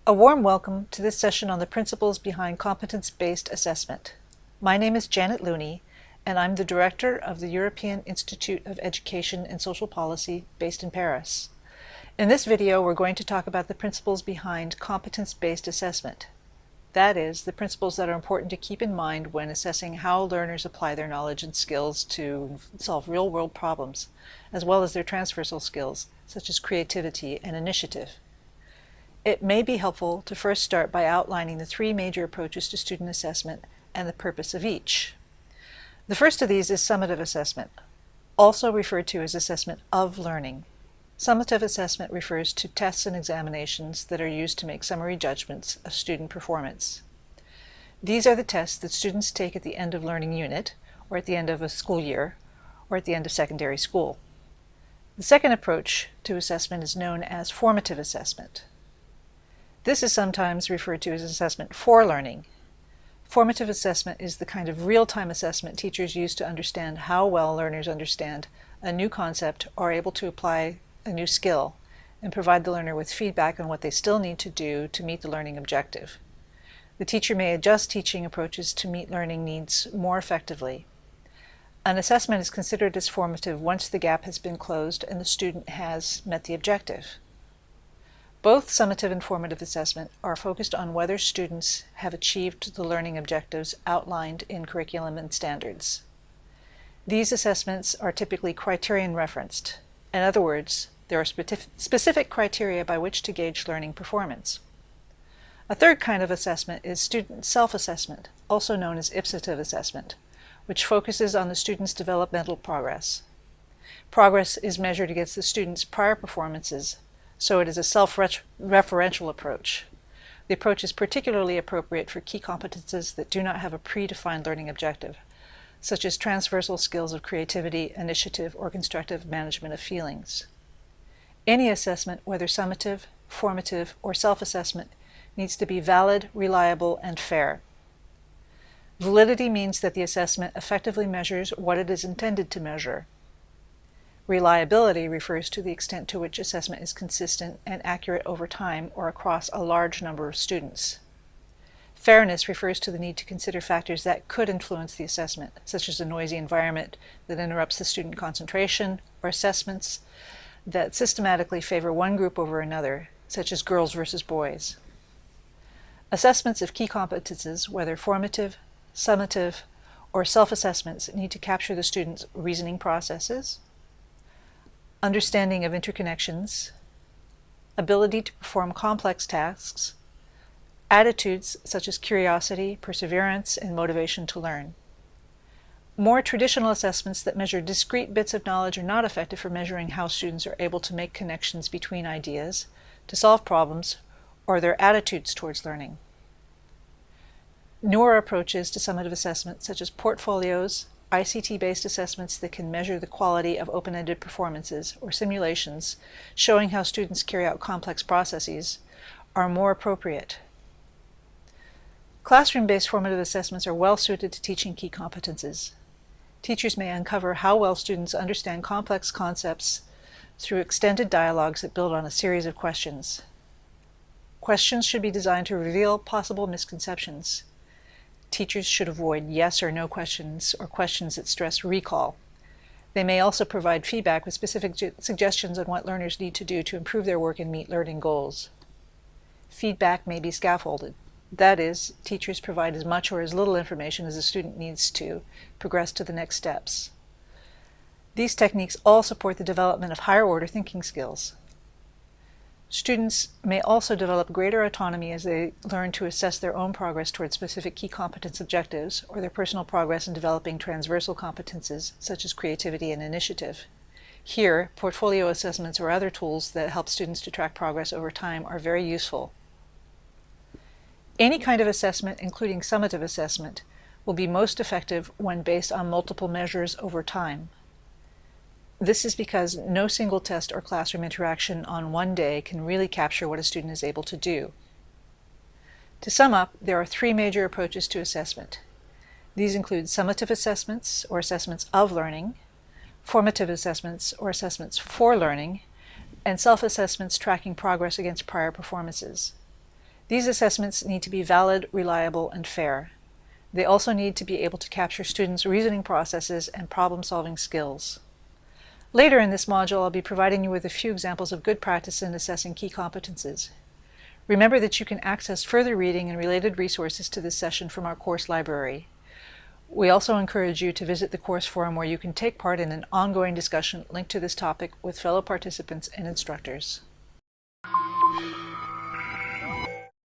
A warm welcome to this session on the principles behind competence-based assessment. My name is Janet Looney, and I'm the Director of the European Institute of Education and Social Policy based in Paris. In this video, we're going to talk about the principles behind competence-based assessment. That is, the principles that are important to keep in mind when assessing how learners apply their knowledge and skills to solve real-world problems, as well as their transversal skills, such as creativity and initiative. It may be helpful to first start by outlining the three major approaches to student assessment and the purpose of each. The first of these is summative assessment, also referred to as assessment of learning. Summative assessment refers to tests and examinations that are used to make summary judgments of student performance. These are the tests that students take at the end of learning unit, or at the end of a school year, or at the end of secondary school. The second approach to assessment is known as formative assessment. This is sometimes referred to as assessment for learning. Formative assessment is the kind of real-time assessment teachers use to understand how well learners understand a new concept or are able to apply a new skill and provide the learner with feedback on what they still need to do to meet the learning objective. The teacher may adjust teaching approaches to meet learning needs more effectively. An assessment is considered as formative once the gap has been closed and the student has met the objective. Both summative and formative assessment are focused on whether students have achieved the learning objectives outlined in curriculum and standards. These assessments are typically criterion referenced. In other words, there are specific criteria by which to gauge learning performance. A third kind of assessment is student self-assessment, also known as ipsative assessment, which focuses on the student's developmental progress. Progress is measured against the student's prior performances, so it is a self-referential approach. The approach is particularly appropriate for key competences that do not have a predefined learning objective, such as transversal skills of creativity, initiative, or constructive management of feelings. Any assessment, whether summative, formative, or self-assessment, needs to be valid, reliable, and fair. Validity means that the assessment effectively measures what it is intended to measure. Reliability refers to the extent to which assessment is consistent and accurate over time or across a large number of students. Fairness refers to the need to consider factors that could influence the assessment, such as a noisy environment that interrupts the student concentration, or assessments that systematically favor one group over another, such as girls versus boys. Assessments of key competences, whether formative, summative, or self-assessments, need to capture the student's reasoning processes, understanding of interconnections, ability to perform complex tasks, attitudes such as curiosity, perseverance, and motivation to learn. More traditional assessments that measure discrete bits of knowledge are not effective for measuring how students are able to make connections between ideas, to solve problems, or their attitudes towards learning. Newer approaches to summative assessment, such as portfolios, ICT-based assessments that can measure the quality of open-ended performances or simulations showing how students carry out complex processes, are more appropriate. Classroom-based formative assessments are well suited to teaching key competences. Teachers may uncover how well students understand complex concepts through extended dialogues that build on a series of questions. Questions should be designed to reveal possible misconceptions. Teachers should avoid yes or no questions or questions that stress recall. They may also provide feedback with specific suggestions on what learners need to do to improve their work and meet learning goals. Feedback may be scaffolded. That is, teachers provide as much or as little information as the student needs to progress to the next steps. These techniques all support the development of higher-order thinking skills. Students may also develop greater autonomy as they learn to assess their own progress towards specific key competence objectives or their personal progress in developing transversal competences such as creativity and initiative. Here, portfolio assessments or other tools that help students to track progress over time are very useful. Any kind of assessment, including summative assessment, will be most effective when based on multiple measures over time. This is because no single test or classroom interaction on one day can really capture what a student is able to do. To sum up, there are three major approaches to assessment. These include summative assessments, or assessments of learning, formative assessments, or assessments for learning, and self-assessments tracking progress against prior performances. These assessments need to be valid, reliable, and fair. They also need to be able to capture students' reasoning processes and problem-solving skills. Later in this module, I'll be providing you with a few examples of good practice in assessing key competences. Remember that you can access further reading and related resources to this session from our course library. We also encourage you to visit the course forum where you can take part in an ongoing discussion linked to this topic with fellow participants and instructors.